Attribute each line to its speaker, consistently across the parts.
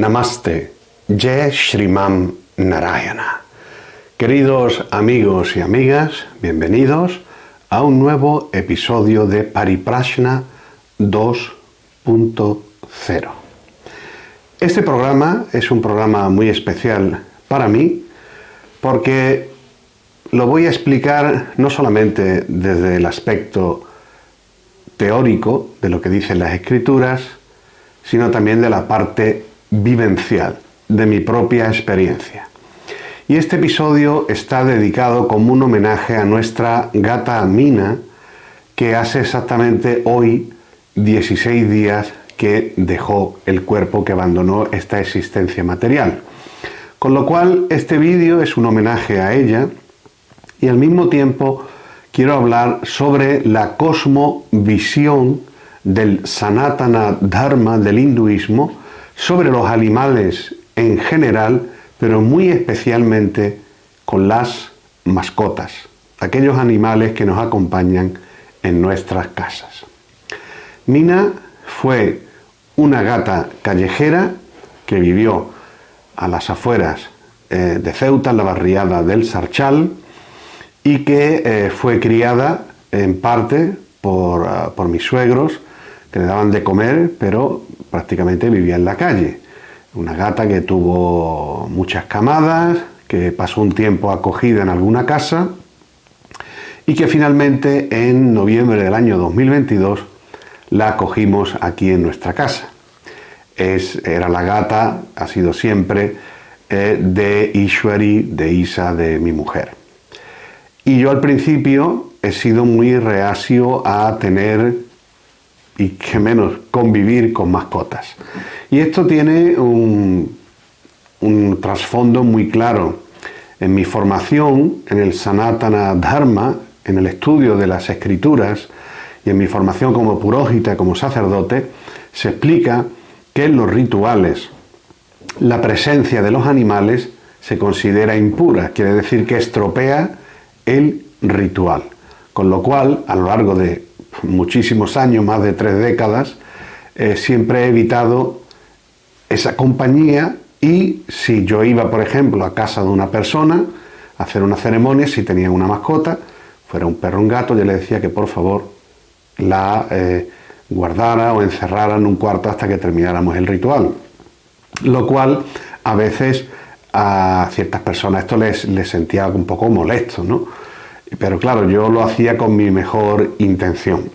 Speaker 1: Namaste, Jai Shriman Narayana. Queridos amigos y amigas, bienvenidos a un nuevo episodio de Pariprashna 2.0. Este programa es un programa muy especial para mí porque lo voy a explicar no solamente desde el aspecto teórico de lo que dicen las escrituras, sino también de la parte vivencial, de mi propia experiencia. Y este episodio está dedicado como un homenaje a nuestra gata Mina, que hace exactamente hoy 16 días que dejó el cuerpo, que abandonó esta existencia material. Con lo cual, este vídeo es un homenaje a ella y al mismo tiempo quiero hablar sobre la cosmovisión del Sanatana Dharma, del hinduismo, sobre los animales en general, pero muy especialmente con las mascotas, aquellos animales que nos acompañan en nuestras casas. Mina fue una gata callejera que vivió a las afueras de Ceuta, en la barriada del Sarchal, y que fue criada en parte por mis suegros, que le daban de comer, pero prácticamente vivía en la calle. Una gata que tuvo muchas camadas, que pasó un tiempo acogida en alguna casa y que finalmente en noviembre del año 2022 la acogimos aquí en nuestra casa. Era la gata, ha sido siempre, de Ishwari, de Isa, de mi mujer. Y yo al principio he sido muy reacio a tener y que menos convivir con mascotas. Y esto tiene un trasfondo muy claro. En mi formación en el Sanatana Dharma, en el estudio de las escrituras y en mi formación como puróhita, como sacerdote, se explica que en los rituales la presencia de los animales se considera impura, quiere decir que estropea el ritual. Con lo cual, a lo largo de muchísimos años, más de 3 décadas, siempre he evitado esa compañía, y si yo iba, por ejemplo, a casa de una persona a hacer una ceremonia, si tenía una mascota, fuera un perro o un gato, yo le decía que por favor la guardara o encerrara en un cuarto hasta que termináramos el ritual. Lo cual a veces a ciertas personas esto les sentía un poco molesto, ¿no? Pero claro, yo lo hacía con mi mejor intención.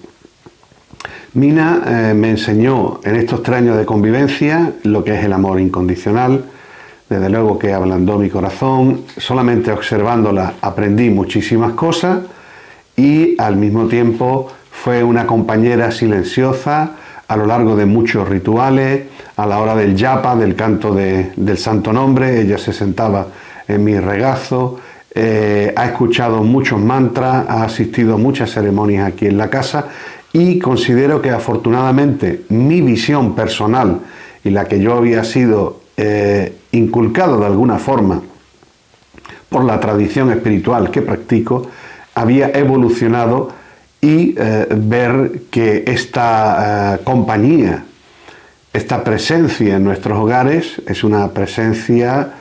Speaker 1: Mina me enseñó en estos 3 años de convivencia lo que es el amor incondicional. Desde luego que ablandó mi corazón. Solamente observándola aprendí muchísimas cosas y al mismo tiempo fue una compañera silenciosa a lo largo de muchos rituales. A la hora del yapa, del canto del santo nombre, ella se sentaba en mi regazo. Ha escuchado muchos mantras, ha asistido a muchas ceremonias aquí en la casa y considero que afortunadamente mi visión personal y la que yo había sido inculcado de alguna forma por la tradición espiritual que practico, había evolucionado y ver que esta compañía, esta presencia en nuestros hogares es una presencia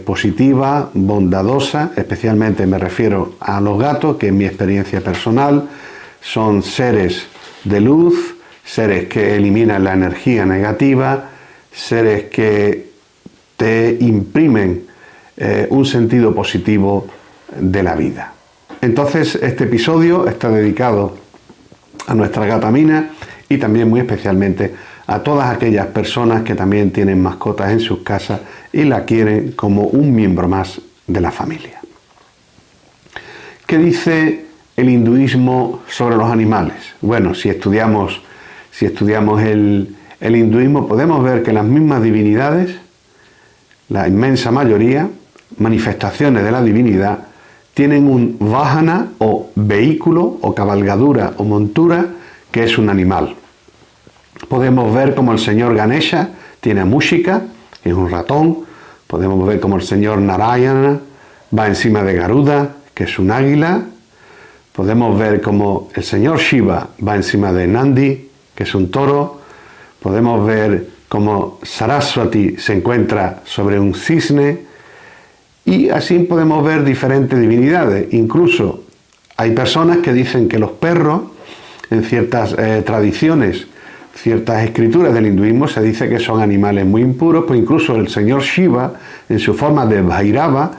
Speaker 1: positiva, bondadosa. Especialmente me refiero a los gatos, que en mi experiencia personal son seres de luz, seres que eliminan la energía negativa, seres que te imprimen un sentido positivo de la vida. Entonces este episodio está dedicado a nuestra gata Mina y también muy especialmente a todas aquellas personas que también tienen mascotas en sus casas y la quieren como un miembro más de la familia. ¿Qué dice el hinduismo sobre los animales? Bueno, si estudiamos el hinduismo, podemos ver que las mismas divinidades, la inmensa mayoría, manifestaciones de la divinidad, tienen un vahana o vehículo o cabalgadura o montura que es un animal. Podemos ver como el señor Ganesha tiene a Mushika, que es un ratón. Podemos ver como el señor Narayana va encima de Garuda, que es un águila. Podemos ver como el señor Shiva va encima de Nandi, que es un toro. Podemos ver como Saraswati se encuentra sobre un cisne, y así podemos ver diferentes divinidades. Incluso hay personas que dicen que los perros, en ciertas tradiciones, ciertas escrituras del hinduismo, se dice que son animales muy impuros, pues incluso el señor Shiva, en su forma de Bhairava,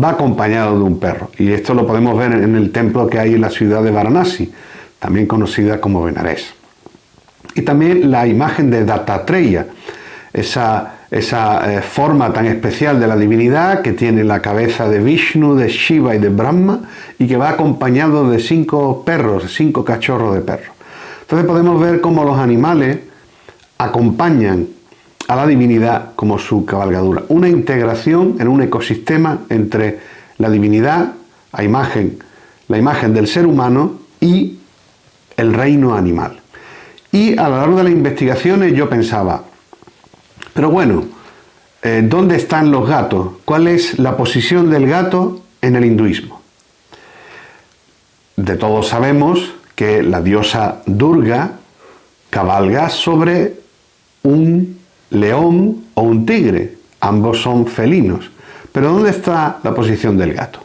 Speaker 1: va acompañado de un perro. Y esto lo podemos ver en el templo que hay en la ciudad de Varanasi, también conocida como Benares. Y también la imagen de Dattatreya, esa forma tan especial de la divinidad que tiene la cabeza de Vishnu, de Shiva y de Brahma, y que va acompañado de 5 perros, 5 cachorros de perros. Entonces podemos ver cómo los animales acompañan a la divinidad como su cabalgadura. Una integración en un ecosistema entre la divinidad, la imagen del ser humano y el reino animal. Y a lo largo de las investigaciones yo pensaba, pero bueno, ¿dónde están los gatos? ¿Cuál es la posición del gato en el hinduismo? De todos sabemos que la diosa Durga cabalga sobre un león o un tigre. Ambos son felinos. Pero ¿dónde está la posición del gato?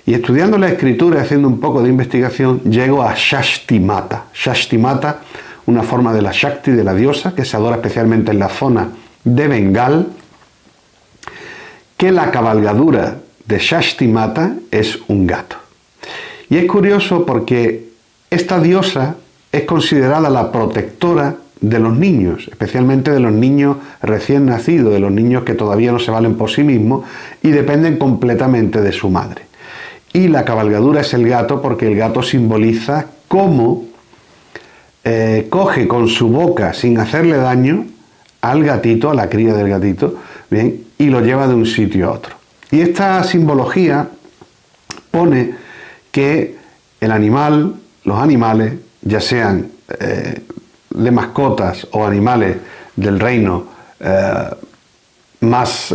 Speaker 1: Y estudiando la escritura y haciendo un poco de investigación, llego a Shashti Mata. Shashti Mata, una forma de la Shakti, de la diosa, que se adora especialmente en la zona de Bengal, que la cabalgadura de Shashti Mata es un gato. Y es curioso porque esta diosa es considerada la protectora de los niños, especialmente de los niños recién nacidos, de los niños que todavía no se valen por sí mismos y dependen completamente de su madre. Y la cabalgadura es el gato porque el gato simboliza cómo coge con su boca, sin hacerle daño, al gatito, a la cría del gatito, ¿bien? Y lo lleva de un sitio a otro. Y esta simbología pone que el animal, los animales, ya sean de mascotas o animales del reino más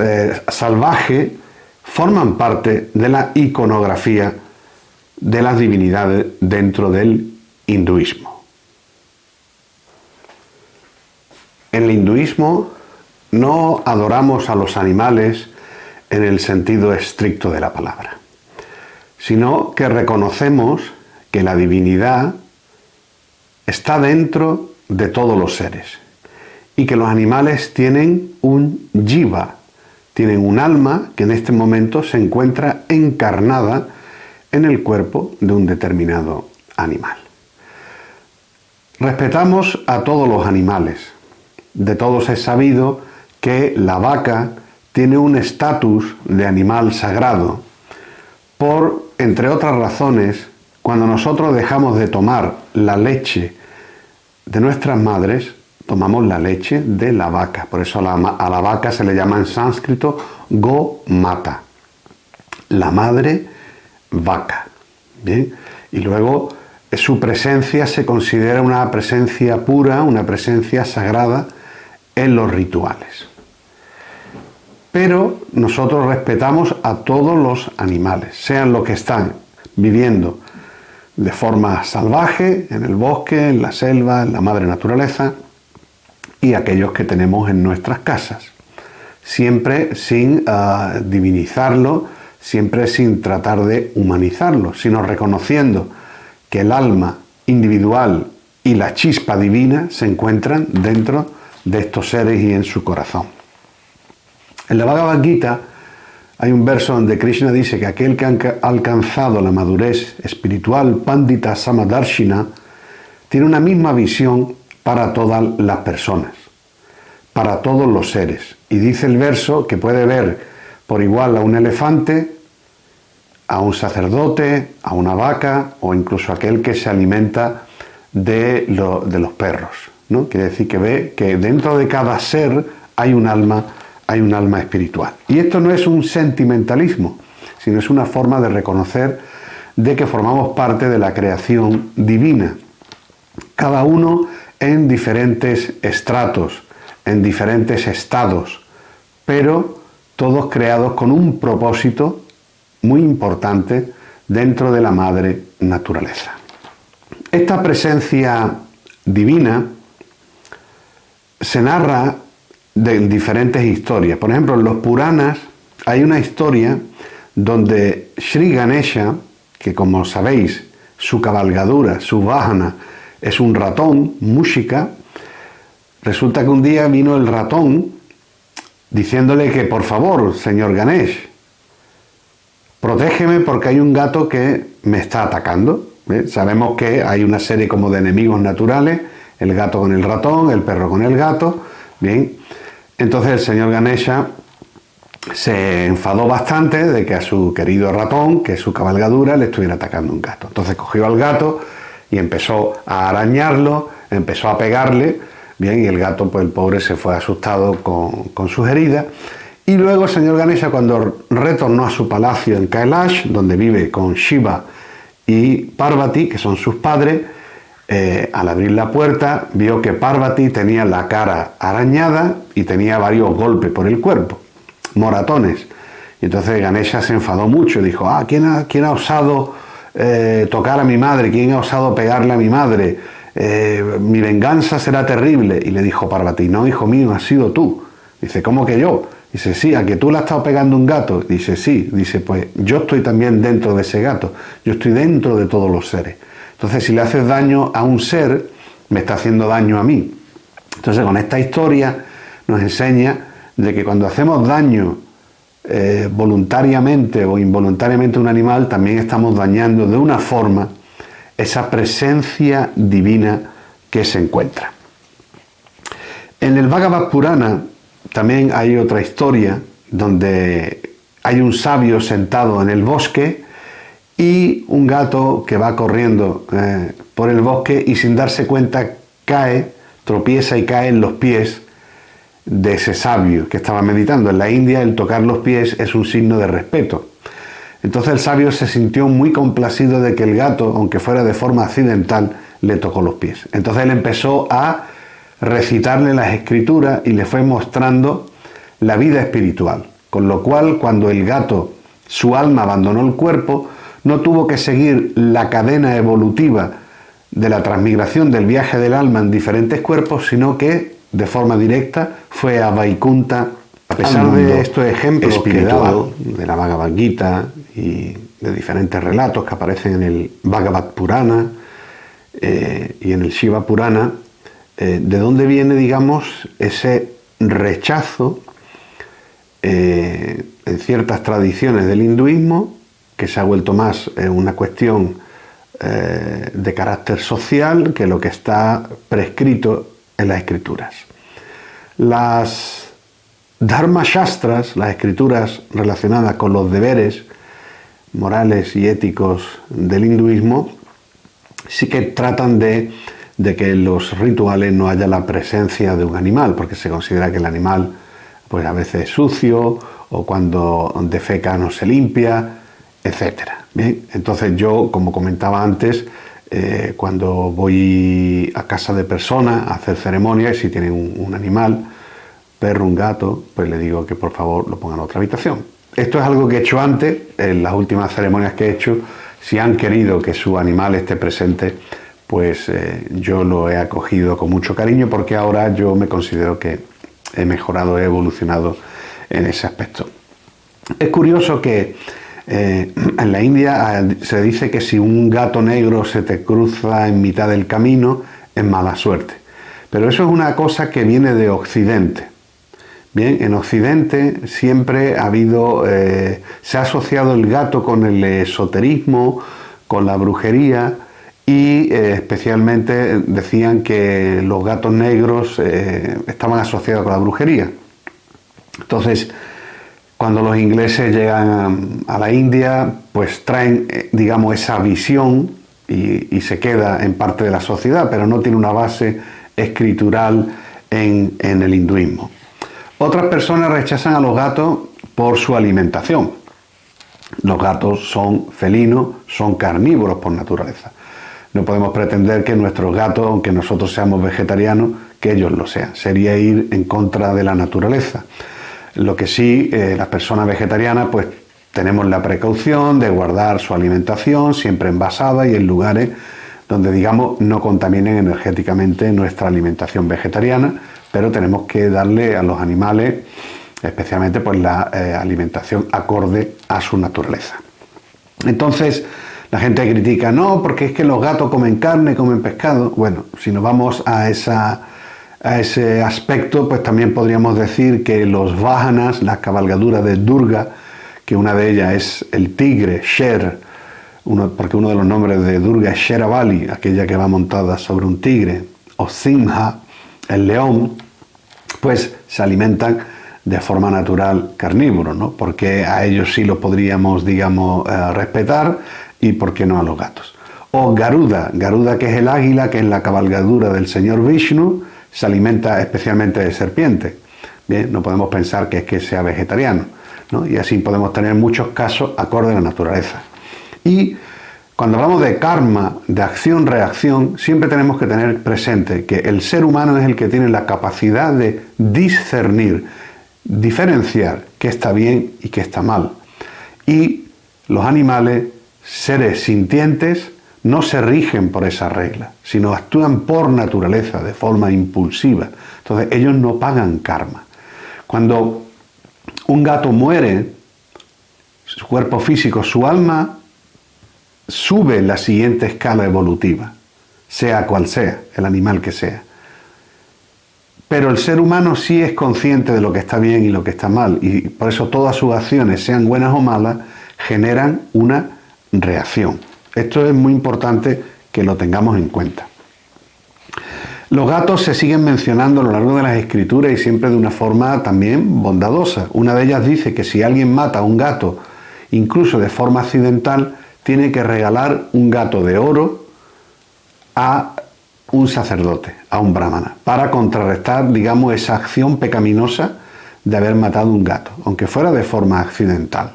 Speaker 1: salvaje, forman parte de la iconografía de las divinidades dentro del hinduismo. En el hinduismo no adoramos a los animales en el sentido estricto de la palabra, sino que reconocemos que la divinidad está dentro de todos los seres y que los animales tienen un jiva, tienen un alma que en este momento se encuentra encarnada en el cuerpo de un determinado animal. Respetamos a todos los animales. De todos es sabido que la vaca tiene un estatus de animal sagrado por, entre otras razones, cuando nosotros dejamos de tomar la leche de nuestras madres, tomamos la leche de la vaca. Por eso a la vaca se le llama en sánscrito Gomata, la madre vaca. ¿Bien? Y luego su presencia se considera una presencia pura, una presencia sagrada en los rituales. Pero nosotros respetamos a todos los animales, sean los que están viviendo de forma salvaje, en el bosque, en la selva, en la madre naturaleza, y aquellos que tenemos en nuestras casas, siempre sin divinizarlo, siempre sin tratar de humanizarlo, sino reconociendo que el alma individual y la chispa divina se encuentran dentro de estos seres y en su corazón. En la Bhagavad Gita hay un verso donde Krishna dice que aquel que ha alcanzado la madurez espiritual, Pandita Samadarshina, tiene una misma visión para todas las personas, para todos los seres. Y dice el verso que puede ver por igual a un elefante, a un sacerdote, a una vaca o incluso aquel que se alimenta de los perros, ¿no? Quiere decir que ve que dentro de cada ser hay un alma espiritual. Y esto no es un sentimentalismo, sino es una forma de reconocer de que formamos parte de la creación divina, cada uno en diferentes estratos, en diferentes estados, pero todos creados con un propósito muy importante dentro de la madre naturaleza. Esta presencia divina se narra de diferentes historias. Por ejemplo, en los Puranas hay una historia donde Sri Ganesha, que como sabéis, su cabalgadura, su vahana, es un ratón, Múshika. Resulta que un día vino el ratón diciéndole que por favor, señor Ganesh, protégeme porque hay un gato que me está atacando. Sabemos que hay una serie como de enemigos naturales, el gato con el ratón, el perro con el gato. Bien, entonces el señor Ganesha se enfadó bastante de que a su querido ratón, que es su cabalgadura, le estuviera atacando un gato. Entonces cogió al gato y empezó a arañarlo, empezó a pegarle, bien, y el gato, pues el pobre, se fue asustado con sus heridas. Y luego el señor Ganesha, cuando retornó a su palacio en Kailash, donde vive con Shiva y Parvati, que son sus padres, al abrir la puerta vio que Parvati tenía la cara arañada y tenía varios golpes por el cuerpo, moratones. Y entonces Ganesha se enfadó mucho, dijo, ¿quién ha osado tocar a mi madre? ¿Quién ha osado pegarle a mi madre? Mi venganza será terrible. Y le dijo Parvati, no, hijo mío, has sido tú. Dice, ¿cómo que yo? Dice, sí, ¿a que tú le has estado pegando un gato? Dice, sí. Dice, pues yo estoy también dentro de ese gato, yo estoy dentro de todos los seres. Entonces, si le haces daño a un ser, me está haciendo daño a mí. Entonces, con esta historia nos enseña de que cuando hacemos daño voluntariamente o involuntariamente a un animal, también estamos dañando de una forma esa presencia divina que se encuentra. En el Bhagavad Purana también hay otra historia donde hay un sabio sentado en el bosque y un gato que va corriendo por el bosque y sin darse cuenta cae, tropieza y cae en los pies de ese sabio que estaba meditando. En la India el tocar los pies es un signo de respeto. Entonces el sabio se sintió muy complacido de que el gato, aunque fuera de forma accidental, le tocó los pies. Entonces él empezó a recitarle las escrituras y le fue mostrando la vida espiritual. Con lo cual, cuando el gato, su alma abandonó el cuerpo, no tuvo que seguir la cadena evolutiva de la transmigración del viaje del alma en diferentes cuerpos, sino que de forma directa fue a Vaikunta. A pesar de estos ejemplos que he dado de la Bhagavad Gita y de diferentes relatos que aparecen en el Bhagavad Purana y en el Shiva Purana, ¿de dónde viene, digamos, ese rechazo en ciertas tradiciones del hinduismo, que se ha vuelto más una cuestión de carácter social que lo que está prescrito en las escrituras? Las Dharma Shastras, las escrituras relacionadas con los deberes morales y éticos del hinduismo, sí que tratan de que en los rituales no haya la presencia de un animal, porque se considera que el animal pues a veces es sucio, o cuando defeca no se limpia, etc. Bien, entonces yo, como comentaba antes, cuando voy a casa de personas a hacer ceremonias, si tienen un animal, perro, un gato, pues le digo que por favor lo pongan en otra habitación. Esto es algo que he hecho antes, en las últimas ceremonias que he hecho. Si han querido que su animal esté presente, pues yo lo he acogido con mucho cariño, porque ahora yo me considero que he mejorado, he evolucionado en ese aspecto. Es curioso que en la India se dice que si un gato negro se te cruza en mitad del camino, es mala suerte. Pero eso es una cosa que viene de Occidente. Bien, en Occidente siempre ha habido, se ha asociado el gato con el esoterismo, con la brujería, y especialmente decían que los gatos negros estaban asociados con la brujería. Entonces, cuando los ingleses llegan a la India, pues traen, digamos, esa visión y se queda en parte de la sociedad, pero no tiene una base escritural en el hinduismo. Otras personas rechazan a los gatos por su alimentación. Los gatos son felinos, son carnívoros por naturaleza. No podemos pretender que nuestros gatos, aunque nosotros seamos vegetarianos, que ellos lo sean. Sería ir en contra de la naturaleza. Lo que sí, las personas vegetarianas, pues tenemos la precaución de guardar su alimentación siempre envasada y en lugares donde, digamos, no contaminen energéticamente nuestra alimentación vegetariana, pero tenemos que darle a los animales, especialmente pues la alimentación acorde a su naturaleza. Entonces, la gente critica, no, porque es que los gatos comen carne, comen pescado. Bueno, si nos vamos a ese aspecto, pues también podríamos decir que los vahanas, la cabalgadura de Durga, que una de ellas es el tigre, Sher, porque uno de los nombres de Durga es Sheravali, aquella que va montada sobre un tigre, o Simha, el león, pues se alimentan de forma natural carnívoros, ¿no? Porque a ellos sí los podríamos, digamos, respetar, y por qué no a los gatos. O Garuda, que es el águila, que en la cabalgadura del señor Vishnu se alimenta especialmente de serpientes. Bien, no podemos pensar que es que sea vegetariano, ¿no? Y así podemos tener muchos casos acorde a la naturaleza. Y cuando hablamos de karma, de acción-reacción, siempre tenemos que tener presente que el ser humano es el que tiene la capacidad de discernir, diferenciar qué está bien y qué está mal. Y los animales, seres sintientes, no se rigen por esa regla, sino actúan por naturaleza, de forma impulsiva. Entonces ellos no pagan karma. Cuando un gato muere, su cuerpo físico, su alma sube la siguiente escala evolutiva, sea cual sea, el animal que sea. Pero el ser humano sí es consciente de lo que está bien y lo que está mal, y por eso todas sus acciones, sean buenas o malas, generan una reacción. Esto es muy importante que lo tengamos en cuenta. Los gatos se siguen mencionando a lo largo de las escrituras y siempre de una forma también bondadosa. Una de ellas dice que si alguien mata a un gato, incluso de forma accidental, tiene que regalar un gato de oro a un sacerdote, a un brahmana, para contrarrestar, digamos, esa acción pecaminosa de haber matado un gato, aunque fuera de forma accidental.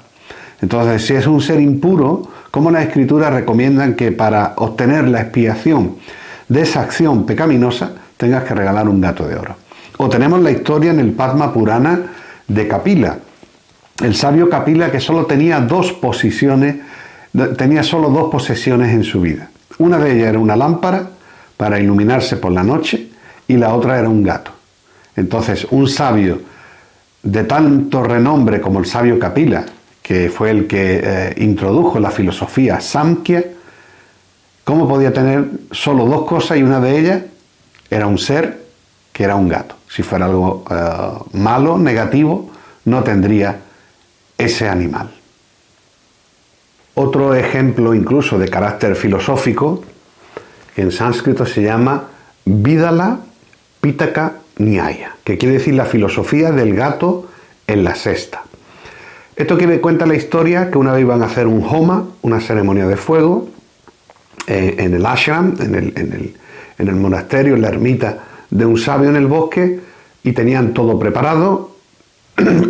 Speaker 1: Entonces, si es un ser impuro, como las escrituras recomiendan que para obtener la expiación de esa acción pecaminosa tengas que regalar un gato de oro. O tenemos la historia en el Padma Purana de Kapila, el sabio Kapila, que solo tenía solo dos posesiones en su vida. Una de ellas era una lámpara para iluminarse por la noche y la otra era un gato. Entonces, un sabio de tanto renombre como el sabio Kapila, que fue el que introdujo la filosofía Samkhya, ¿cómo podía tener solo dos cosas y una de ellas era un ser que era un gato? Si fuera algo malo, negativo, no tendría ese animal. Otro ejemplo incluso de carácter filosófico, en sánscrito se llama Vidala Pitaka Nyaya, que quiere decir la filosofía del gato en la cesta. Esto cuenta la historia que una vez iban a hacer un homa, una ceremonia de fuego, en el ashram, en el monasterio, en la ermita de un sabio en el bosque, y tenían todo preparado,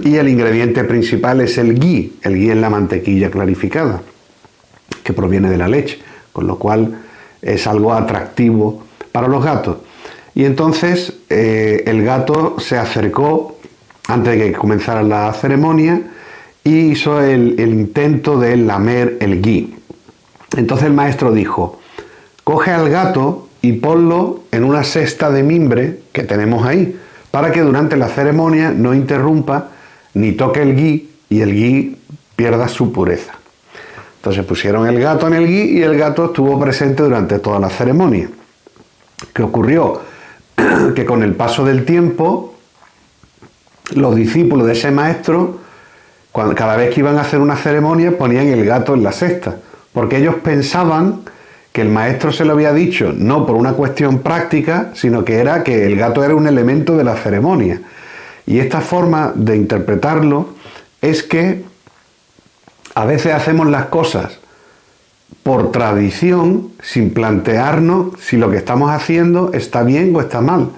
Speaker 1: y el ingrediente principal es el ghee. El ghee es la mantequilla clarificada, que proviene de la leche, con lo cual es algo atractivo para los gatos. Y entonces el gato se acercó antes de que comenzara la ceremonia y hizo el intento de lamer el ghee. Entonces el maestro dijo: coge al gato y ponlo en una cesta de mimbre que tenemos ahí, para que durante la ceremonia no interrumpa ni toque el ghee y el ghee pierda su pureza. Entonces pusieron el gato en el ghee y el gato estuvo presente durante toda la ceremonia. ¿Qué ocurrió? Que con el paso del tiempo, los discípulos de ese maestro, cada vez que iban a hacer una ceremonia, ponían el gato en la cesta, porque ellos pensaban que el maestro se lo había dicho no por una cuestión práctica, sino que era que el gato era un elemento de la ceremonia. Y esta forma de interpretarlo es que a veces hacemos las cosas por tradición, sin plantearnos si lo que estamos haciendo está bien o está mal.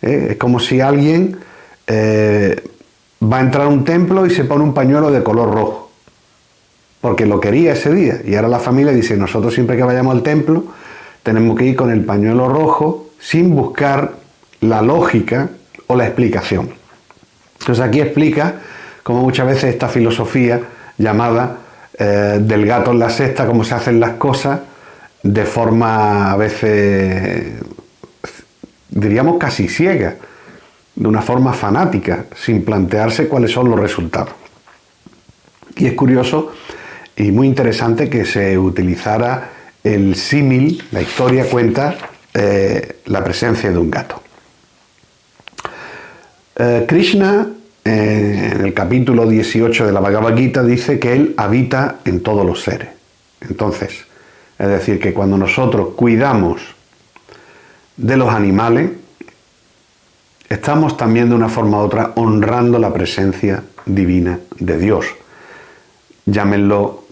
Speaker 1: Es como si alguien va a entrar a un templo y se pone un pañuelo de color rojo, porque lo quería ese día. Y ahora la familia dice: nosotros siempre que vayamos al templo tenemos que ir con el pañuelo rojo, sin buscar la lógica o la explicación. Entonces aquí explica cómo muchas veces esta filosofía llamada del gato en la cesta, cómo se hacen las cosas de forma a veces, diríamos, casi ciega. de una forma fanática, sin plantearse cuáles son los resultados. Y es curioso y muy interesante que se utilizara el símil, la historia cuenta la presencia de un gato. Krishna, en el capítulo 18 de la Bhagavad Gita, dice que él habita en todos los seres. Entonces, es decir, que cuando nosotros cuidamos de los animales, estamos también de una forma u otra honrando la presencia divina de Dios. Llámenlo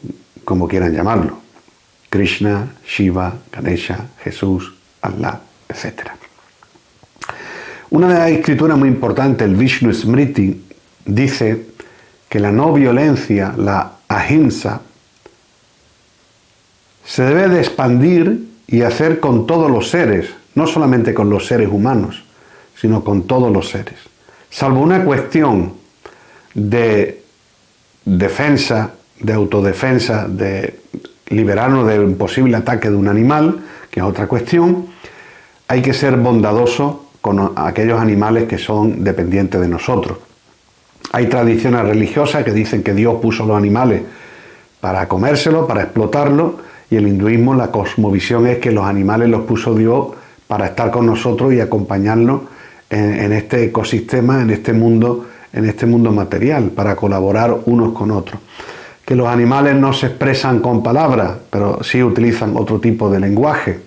Speaker 1: como quieran llamarlo. Krishna, Shiva, Ganesha, Jesús, Allah, etc. Una de las escrituras muy importantes, el Vishnu Smriti, dice que la no violencia, la ahimsa, se debe de expandir y hacer con todos los seres, no solamente con los seres humanos, sino con todos los seres. Salvo una cuestión de defensa, de autodefensa, de liberarnos de un posible ataque de un animal, que es otra cuestión, hay que ser bondadoso con aquellos animales que son dependientes de nosotros. Hay tradiciones religiosas que dicen que Dios puso los animales para comérselos, para explotarlos, y el hinduismo, la cosmovisión es que los animales los puso Dios para estar con nosotros y acompañarnos en este ecosistema, en este mundo material, para colaborar unos con otros. Que los animales no se expresan con palabras, pero sí utilizan otro tipo de lenguaje.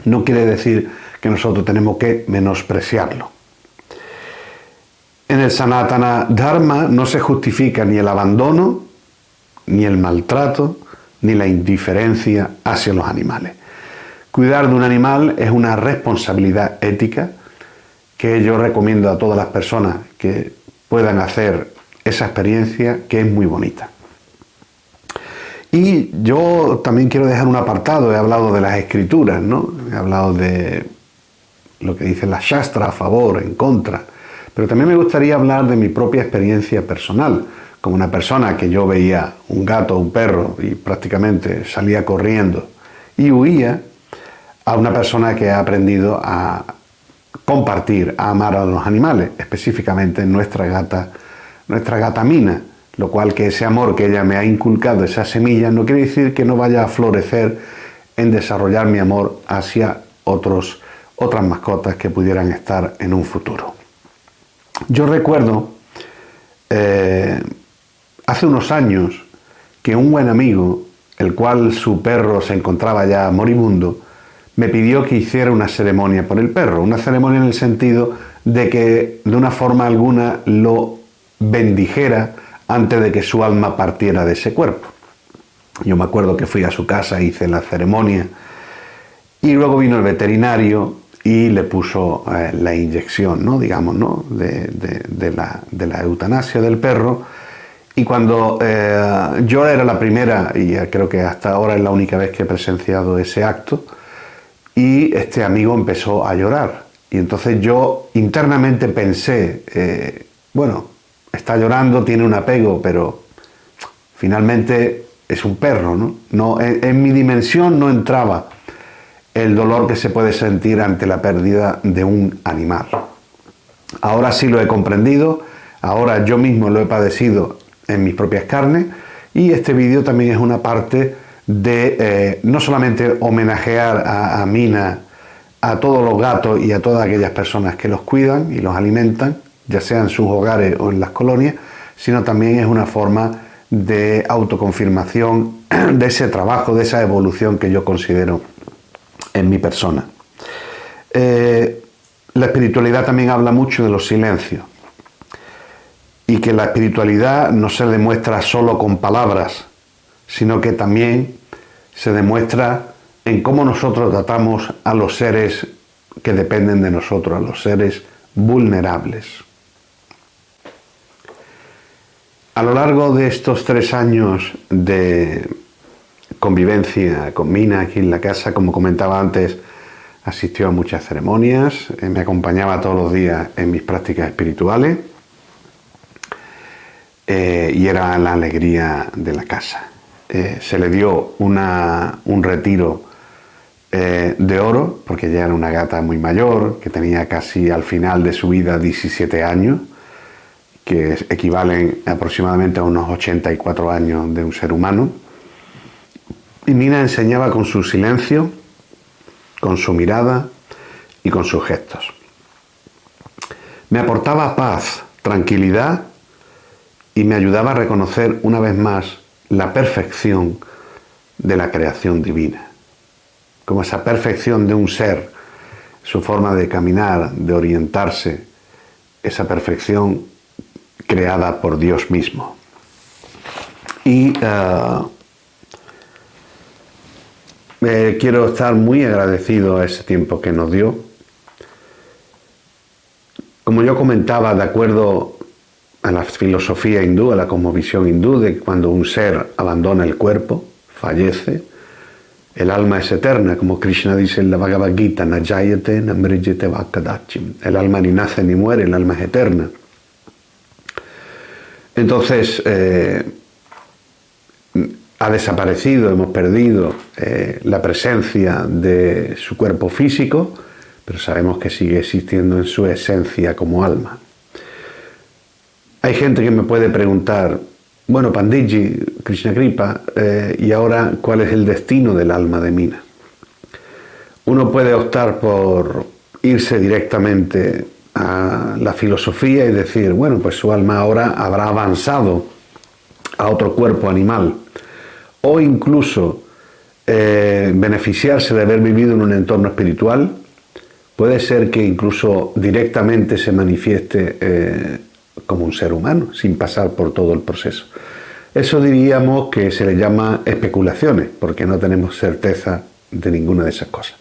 Speaker 1: No quiere decir que nosotros tenemos que menospreciarlo. En el Sanatana Dharma no se justifica ni el abandono, ni el maltrato, ni la indiferencia hacia los animales. Cuidar de un animal es una responsabilidad ética que yo recomiendo a todas las personas que puedan hacer esa experiencia, que es muy bonita. Y yo también quiero dejar un apartado, he hablado de las escrituras, ¿no? He hablado de lo que dicen las Shastra a favor, en contra, pero también me gustaría hablar de mi propia experiencia personal, como una persona que yo veía un gato o un perro y prácticamente salía corriendo y huía, a una persona que ha aprendido a compartir, a amar a los animales, específicamente nuestra gata Mina, lo cual que ese amor que ella me ha inculcado, esa semilla, no quiere decir que no vaya a florecer en desarrollar mi amor hacia otras mascotas que pudieran estar en un futuro. Yo recuerdo hace unos años que un buen amigo, el cual su perro se encontraba ya moribundo, me pidió que hiciera una ceremonia por el perro, una ceremonia en el sentido de que de una forma alguna lo bendijera antes de que su alma partiera de ese cuerpo. Yo me acuerdo que fui a su casa, hice la ceremonia y luego vino el veterinario y le puso la inyección, ¿no? Digamos, ¿no? de la eutanasia del perro. Y cuando yo era la primera, y creo que hasta ahora es la única vez que he presenciado ese acto, y este amigo empezó a llorar. Y entonces yo internamente pensé, bueno, está llorando, tiene un apego, pero finalmente es un perro, ¿no? En mi dimensión no entraba el dolor que se puede sentir ante la pérdida de un animal. Ahora sí lo he comprendido, ahora yo mismo lo he padecido en mis propias carnes, y este vídeo también es una parte de no solamente homenajear a Mina, a todos los gatos y a todas aquellas personas que los cuidan y los alimentan, ya sea en sus hogares o en las colonias, sino también es una forma de autoconfirmación de ese trabajo, de esa evolución que yo considero en mi persona. La espiritualidad también habla mucho de los silencios, y que la espiritualidad no se demuestra solo con palabras, sino que también se demuestra en cómo nosotros tratamos a los seres que dependen de nosotros, a los seres vulnerables. A lo largo de estos 3 años de convivencia con Mina aquí en la casa, como comentaba antes, asistió a muchas ceremonias, me acompañaba todos los días en mis prácticas espirituales, y era la alegría de la casa. Se le dio un retiro de oro, porque ya era una gata muy mayor, que tenía casi al final de su vida 17 años, que equivalen aproximadamente a unos 84 años de un ser humano. Y Mina enseñaba con su silencio, con su mirada y con sus gestos. Me aportaba paz, tranquilidad y me ayudaba a reconocer una vez más la perfección de la creación divina. Como esa perfección de un ser, su forma de caminar, de orientarse, esa perfección creada por Dios mismo. Y quiero estar muy agradecido a ese tiempo que nos dio. Como yo comentaba, de acuerdo a la filosofía hindú, a la cosmovisión hindú, de que cuando un ser abandona el cuerpo, fallece, el alma es eterna, como Krishna dice en la Bhagavad Gita, Najayate namrijete vakadachim. El alma ni nace ni muere, el alma es eterna. Entonces, ha desaparecido, hemos perdido la presencia de su cuerpo físico, pero sabemos que sigue existiendo en su esencia como alma. Hay gente que me puede preguntar, bueno, Panditji, Krishna Kripa, ¿y ahora cuál es el destino del alma de Mina? Uno puede optar por irse directamente a la filosofía y decir, bueno, pues su alma ahora habrá avanzado a otro cuerpo animal, o incluso beneficiarse de haber vivido en un entorno espiritual. Puede ser que incluso directamente se manifieste como un ser humano, sin pasar por todo el proceso. Eso diríamos que se le llama especulaciones, porque no tenemos certeza de ninguna de esas cosas.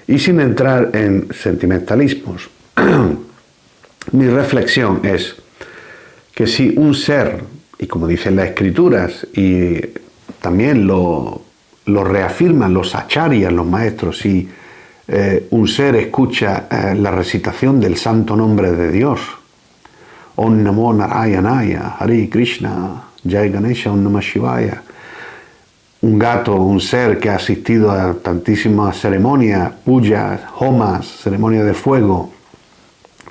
Speaker 1: Y sin entrar en sentimentalismos, mi reflexión es que si un ser, y como dicen las escrituras, y también lo reafirman los acharyas, los maestros, si un ser escucha la recitación del santo nombre de Dios, Om Namo Narayanaya, Hare Krishna, Jai Ganesha, Om Namah Shivaya, un gato, un ser que ha asistido a tantísimas ceremonias, puyas, homas, ceremonias de fuego,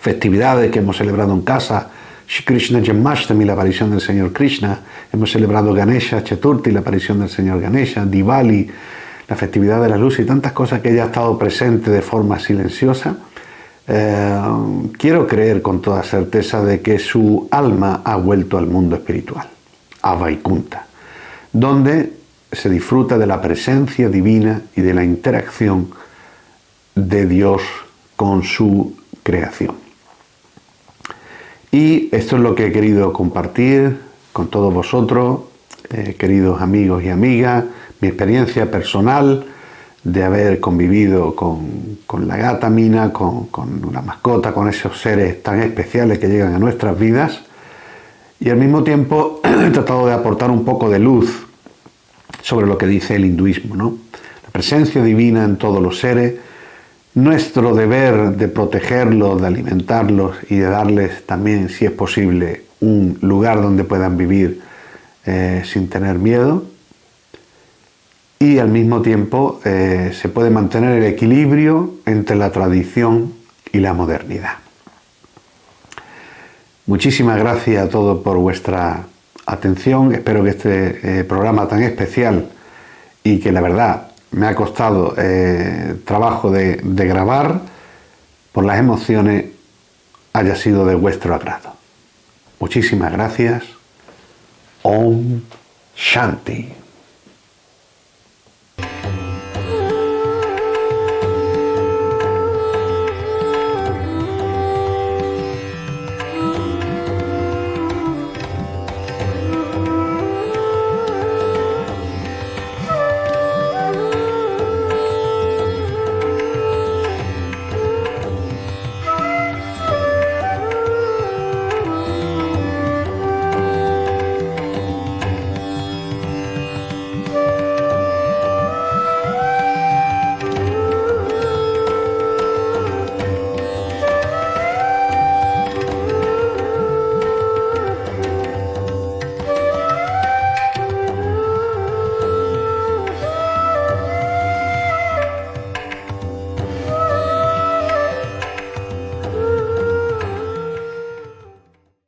Speaker 1: festividades que hemos celebrado en casa, Shri Krishna Janmashtami, la aparición del Señor Krishna, hemos celebrado Ganesha Chaturthi, la aparición del Señor Ganesha, Diwali, la festividad de la luz y tantas cosas que ella ha estado presente de forma silenciosa. Quiero creer con toda certeza de que su alma ha vuelto al mundo espiritual, a Vaikunta, donde se disfruta de la presencia divina y de la interacción de Dios con su creación. Y esto es lo que he querido compartir con todos vosotros, queridos amigos y amigas, mi experiencia personal de haber convivido con la gata Mina, con una mascota, con esos seres tan especiales que llegan a nuestras vidas, y al mismo tiempo he tratado de aportar un poco de luz sobre lo que dice el hinduismo, ¿no? La presencia divina en todos los seres, nuestro deber de protegerlos, de alimentarlos y de darles también, si es posible, un lugar donde puedan vivir sin tener miedo. Y al mismo tiempo se puede mantener el equilibrio entre la tradición y la modernidad. Muchísimas gracias a todos por vuestra atención. Espero que este programa tan especial y que la verdad me ha costado trabajo de grabar por las emociones haya sido de vuestro agrado. Muchísimas gracias. Om Shanti.